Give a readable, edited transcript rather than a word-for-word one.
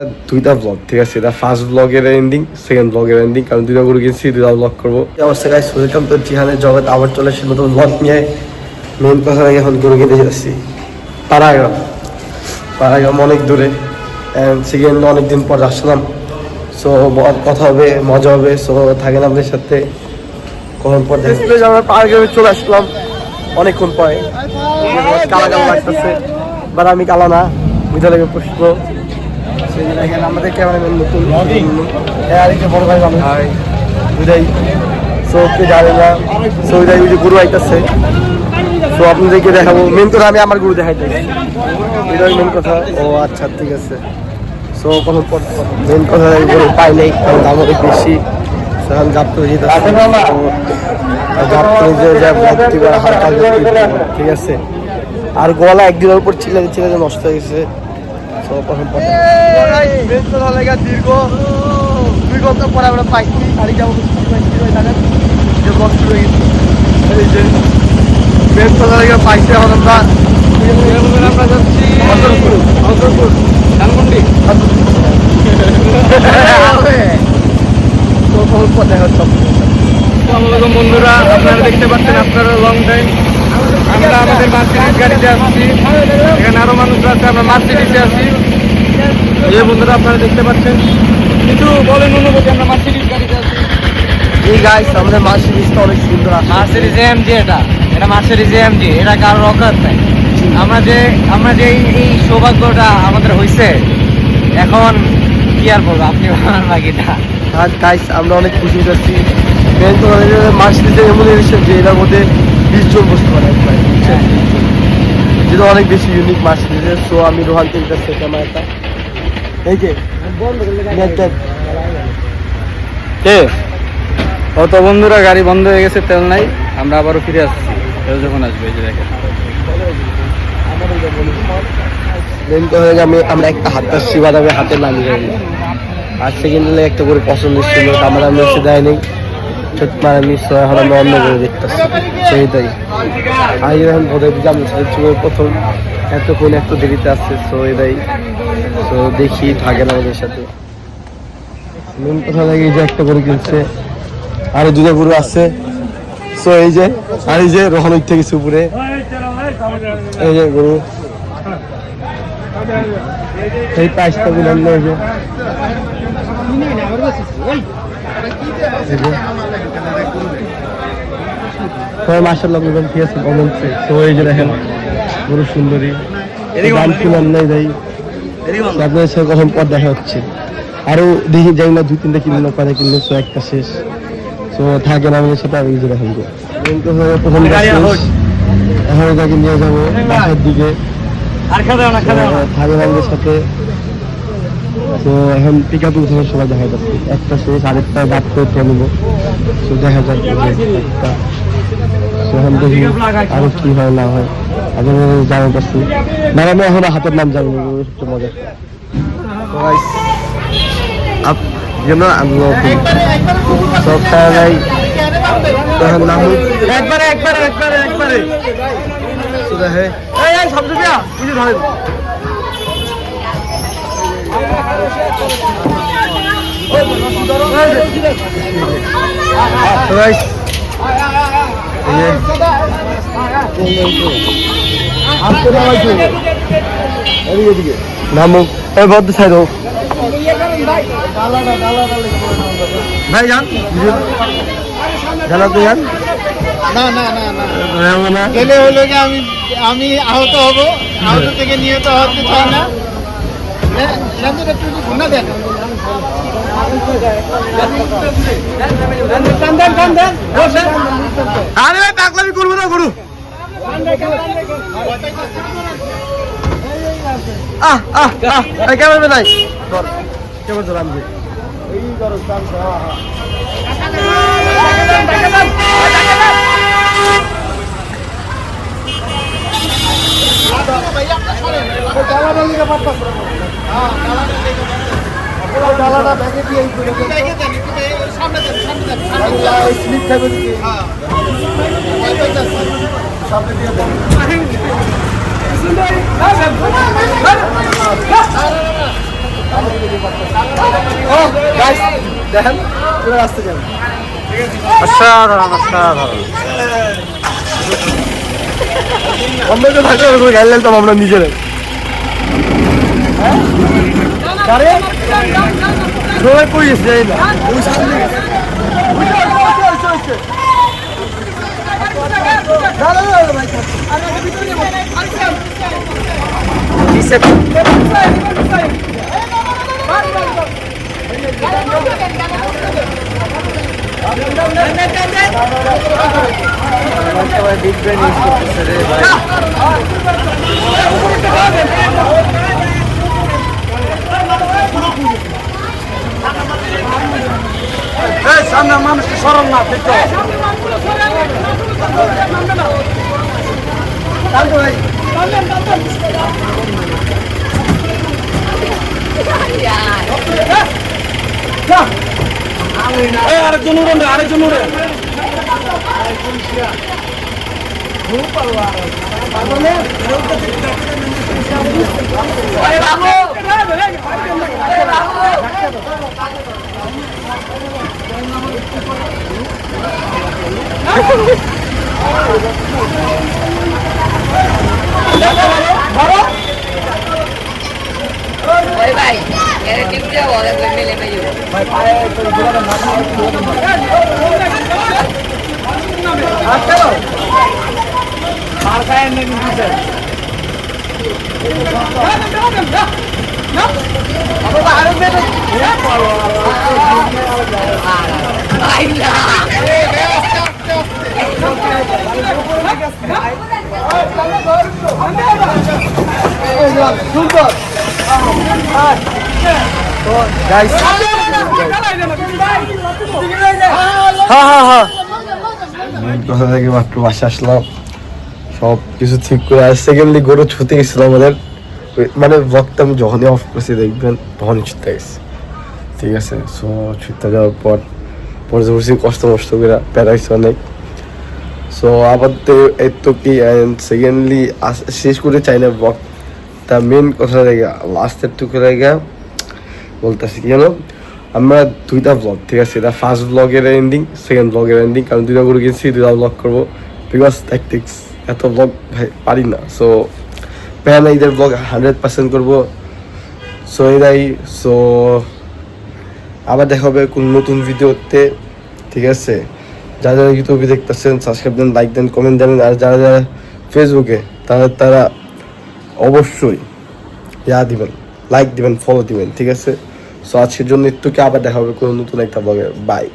দুইটা ব্লগ, ঠিক আছে? এটা ফার্স্ট ব্লগের এন্ডিং, সেকেন্ড ব্লগের এন্ডিং, কারণ দুইটা গরু কিনছি, দুইটা ব্লগ করবো। অবস্থা গাইস, ওয়েলকাম টু জিহানের জগৎ। আবার চলে আসছি নতুন ব্লগ নিয়ে। মেন কথা লাগে, এখন গরু কিনতে যাচ্ছি পাড়াগ্রাম। পাড়াগ্রাম অনেক দূরে, সেকেন্ড অনেকদিন পর আসলাম। সো কথা হবে, মজা হবে। সো থাকেন আমাদের সাথে। কখন পর আমরা পাড়াগ্রামে চলে আসলাম অনেকক্ষণ পরে। কালা কালা লাগতেছে, বাট আমি কালা না, বুঝা লাগে প্রশ্ন। আমাদের ক্যামেরাম্যান নতুন, আরেকটা বড় ভাই আমি বুঝাই। সো কে জানে না, সো ওইটাই ওই যে গরু আইতেছে। সো আপনাদেরকে দেখাবো। মেন কথা আমি আমার গরু দেখাইতেছি, এটাই মেন কথা। ও আচ্ছা, ঠিক আছে। সো কখন পর মেন কথা গরু পাই নাই, কারণ দাম অনেক বেশি। এখন জাপ্ত হয়ে যেতে, ঠিক আছে। আর গলা একদিনের উপর ছিলে নষ্ট হয়ে গেছে। দীর্ঘ 2 ঘন্টা পরে আমরা পাইছি, গাড়ি যাবো পাইছি। এখন আমরা যাচ্ছি বন্ধুরা, আপনারা দেখতে পাচ্ছেন, আপনারা লং টাইম আমরা আমাদের মার্সিডিজ গাড়িতে আসছি। এখানে আরো মানুষরা আছে, আমরা মার্সিডিজে আছি। এই বন্ধুরা আপনারা দেখতে পাচ্ছেন, কিন্তু বলেন অনুভূতি, আমরা মার্সিডিজ গাড়িতে আছি। এই গাইস, আমাদের মার্সিডিজটা অনেক সুন্দর। মার্সিডিজ এএমজি, এটা মার্সিডিজ এএমজি, এটা কারোর অকাত নাই। আমরা যে এই সৌভাগ্যটা আমাদের হয়েছে, এখন কি আর বলবো, আপনি ভালো লাগিটা। আর গাইস, আমরা অনেক খুশি হচ্ছি। মেন তো মার্সিডিজের এমন জিনিস যে এটার মধ্যে 20 জন বসতে পারে, যেটা অনেক বেশি ইউনিক মার্সিডিজের। সো আমি রোহান কিনতেছি ক্যামেরাটা। এই যে তো বন্ধুরা, গাড়ি বন্ধ হয়ে গেছে, তেল নাই। আমরা আবারও ফিরে আসছি, তেল যখন আসবে। এই যে দেখেন, আমরা একটা হাত পাচ্ছি বাদামে, হাতে নামিয়ে যাই। আর সেকেন্ড একটা করে পছন্দ ছিল, আমার আমি এসে দেয়নি। আমি অন্য করে দেখতেছি, সেইটাই। আর এখন বোধহয় প্রথম এতক্ষণ একটু দেরিতে আসছে। সো এটাই, তো দেখি থাকেন আমাদের সাথে। মেন কথা লাগে, এই যে একটা গরু কিনছে, আরো 2টা গরু আছে। সো এই যে, আর এই যে রোহন উঠতে গেছে উপরে, এই যে গরু, এই পাঁচটা গুলো মাসাল্লাহ বলবেন, ঠিক আছে কমেন্টসে। তো এই যে দেখেন গরু সুন্দরী, দাম কিনার নেই যাই। আপনাদের সাথে কখন পর দেখা হচ্ছে। আরো দেখি যাই না, 2-3টা কিনলো, পরে কিনলো। সো একটা শেষ। তো থাকেন আমাদের সাথে। আমি যে দেখেন প্রথম এখন তাকে নিয়ে যাবো বাসার দিকে, থাকেন আমাদের সাথে। তো এখন পিক আপ উঠানোর সময় দেখা যাচ্ছে, একটা শেষ, আরেকটা বাদ করতে নেবো। তো দেখা যাক একটা। এখন দেখি আরো কি হয় না হয়, আমি জানাতে পারছি না। আমি এখন হাতের নাম জানি একটু মজা। নামুক বদ্ধ সাইড হোক ভাই, যান জানাতে যান। না গেলে হলো যে আমি আহত হব, আহত থেকে নিহত হতে চাই না। আরে ভাই, পাগলামি করবো না গরু। কেমন নাই কেমন চলাম যে স্লিপ খাইবে দেখেন পুরো রাস্তা যান অন্ধকে থাকলে ওরকম গাড়ি লাগতাম আমরা নিজেরাই সবাই কই গেছে যাই না ওই সামনে গেছে সামনে মানুষকে সরল না দেখতে আরেকজন উড়েন আরেকজন উড়েন Ôi भाई, cái tiếp theo bỏ ra quên lên bây giờ. Anh là কথা থেকে মাত্র বাসা আসলাম সব কিছু ঠিক করে আর সেকেন্ডলি গরু ছুতে গেছিল আমাদের মানে ব্লগটা আমি যখনই অফ করছি দেখবেন তখনই ছুটতে গেছি ঠিক আছে সো ছুটতে যাওয়ার পর পরে বসে কষ্ট করে প্যারাইছে অনেক সো আবার তো এই তো কি সেকেন্ডলি শেষ করে চাই না ব্লগ তা মেন কথা রেখে লাস্টের টুকু রেখে বলতেছি কি জানো আমরা দুইটা ব্লগ ঠিক আছে এটা ফার্স্ট ব্লগের এন্ডিং সেকেন্ড ব্লগের এন্ডিং কারণ দুইটা করে গেছি দুইটা ব্লগ করবো বিকজ ট্যাকটিক্স এত ব্লগ ভাই পারি না সো প্যান ঈদের ব্লগ 100% করবো সো এটাই সো আবার দেখা হবে কোন নতুন ভিডিওতে ঠিক আছে যারা যারা ইউটিউবে দেখতেছেন সাবস্ক্রাইব দেন লাইক দেন কমেন্ট দেন আর যারা যারা ফেসবুকে তারা অবশ্যই দিবেন লাইক দিবেন ফলো দিবেন ঠিক আছে সো আজকের জন্য একটু আবার দেখা হবে কোনো নতুন একটা ব্লগে বাই